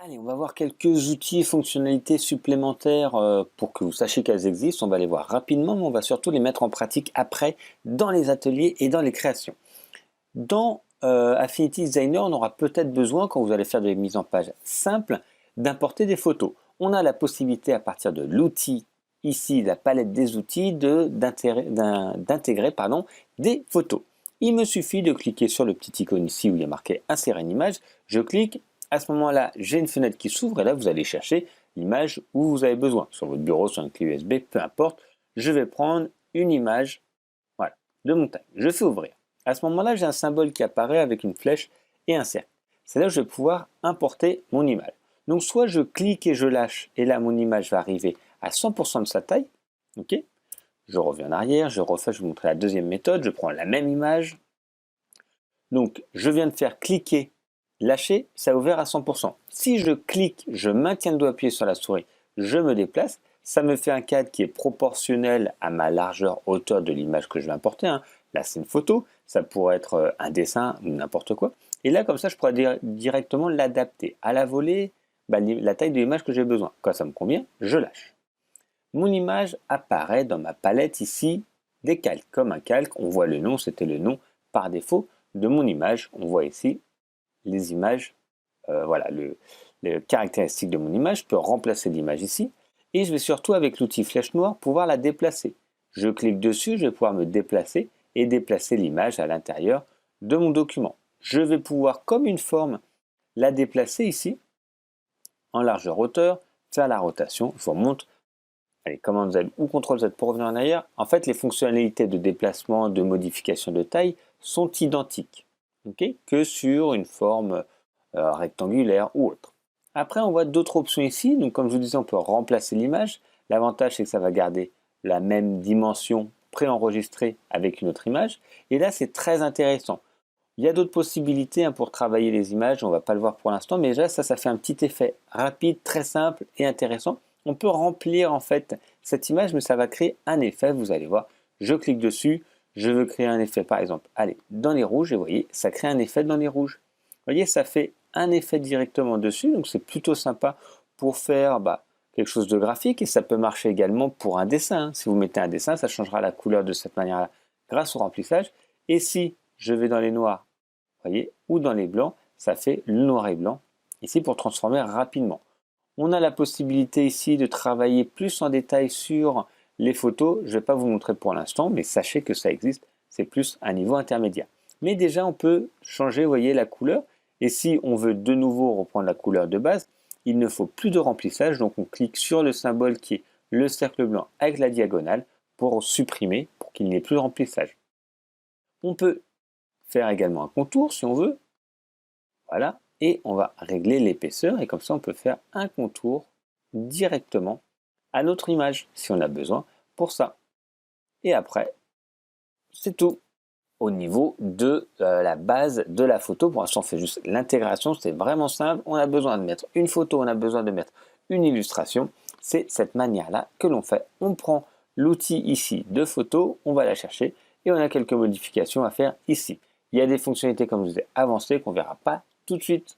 Allez, on va voir quelques outils et fonctionnalités supplémentaires pour que vous sachiez qu'elles existent. On va les voir rapidement, mais on va surtout les mettre en pratique après dans les ateliers et dans les créations. Dans Affinity Designer, on aura peut-être besoin, quand vous allez faire des mises en page simples, d'importer des photos. On a la possibilité à partir de l'outil, ici la palette des outils, d'intégrer des photos. Il me suffit de cliquer sur le petit icône ici où il y a marqué insérer une image. Je clique, à ce moment-là, j'ai une fenêtre qui s'ouvre et là vous allez chercher l'image où vous avez besoin, sur votre bureau, sur une clé USB, peu importe. Je vais prendre une image, voilà, de montagne. Je fais ouvrir. À ce moment-là, j'ai un symbole qui apparaît avec une flèche et un cercle. C'est là que je vais pouvoir importer mon image. Donc soit je clique et je lâche, et là mon image va arriver à 100% de sa taille. Ok, je reviens en arrière, je refais, je vais vous montrer la deuxième méthode, je prends la même image. Donc je viens de faire cliquer, lâcher, ça a ouvert à 100%. Si je clique, je maintiens le doigt appuyé sur la souris, je me déplace, ça me fait un cadre qui est proportionnel à ma largeur, hauteur de l'image que je vais importer. Là c'est une photo, ça pourrait être un dessin ou n'importe quoi. Et là comme ça je pourrais directement l'adapter à la volée, la taille de l'image que j'ai besoin. Quand ça me convient, je lâche. Mon image apparaît dans ma palette ici des calques. Comme un calque, on voit le nom, c'était le nom par défaut de mon image. On voit ici les images, voilà, les caractéristiques de mon image. Je peux remplacer l'image ici. Et je vais surtout, avec l'outil flèche noire, pouvoir la déplacer. Je clique dessus, je vais pouvoir me déplacer et déplacer l'image à l'intérieur de mon document. Je vais pouvoir, comme une forme, la déplacer ici, en largeur hauteur, faire la rotation. Je vous remonte. Allez, commande Z ou CTRL Z pour revenir en arrière. En fait, les fonctionnalités de déplacement, de modification de taille sont identiques que sur une forme rectangulaire ou autre. Après, on voit d'autres options ici. Donc, comme je vous disais, on peut remplacer l'image. L'avantage, c'est que ça va garder la même dimension préenregistrée avec une autre image. Et là, c'est très intéressant. Il y a d'autres possibilités pour travailler les images. On ne va pas le voir pour l'instant, mais déjà, ça fait un petit effet rapide, très simple et intéressant. On peut remplir en fait cette image, mais ça va créer un effet. Vous allez voir, je clique dessus, je veux créer un effet par exemple, allez, dans les rouges, et vous voyez, ça crée un effet dans les rouges. Vous voyez, ça fait un effet directement dessus, donc c'est plutôt sympa pour faire quelque chose de graphique, et ça peut marcher également pour un dessin. Si vous mettez un dessin, ça changera la couleur de cette manière-là grâce au remplissage. Et si je vais dans les noirs, vous voyez, ou dans les blancs, ça fait le noir et blanc, ici pour transformer rapidement. On a la possibilité ici de travailler plus en détail sur les photos. Je ne vais pas vous montrer pour l'instant, mais sachez que ça existe. C'est plus un niveau intermédiaire. Mais déjà, on peut changer, vous voyez, la couleur. Et si on veut de nouveau reprendre la couleur de base, il ne faut plus de remplissage. Donc, on clique sur le symbole qui est le cercle blanc avec la diagonale pour supprimer, pour qu'il n'y ait plus de remplissage. On peut faire également un contour si on veut. Voilà. Et on va régler l'épaisseur et comme ça on peut faire un contour directement à notre image si on a besoin pour ça. Et après, c'est tout au niveau de la base de la photo. Pour l'instant on fait juste l'intégration, c'est vraiment simple. On a besoin de mettre une photo, on a besoin de mettre une illustration. C'est cette manière-là que l'on fait. On prend l'outil ici de photo, on va la chercher et on a quelques modifications à faire ici. Il y a des fonctionnalités comme je vous ai avancées qu'on ne verra pas tout de suite.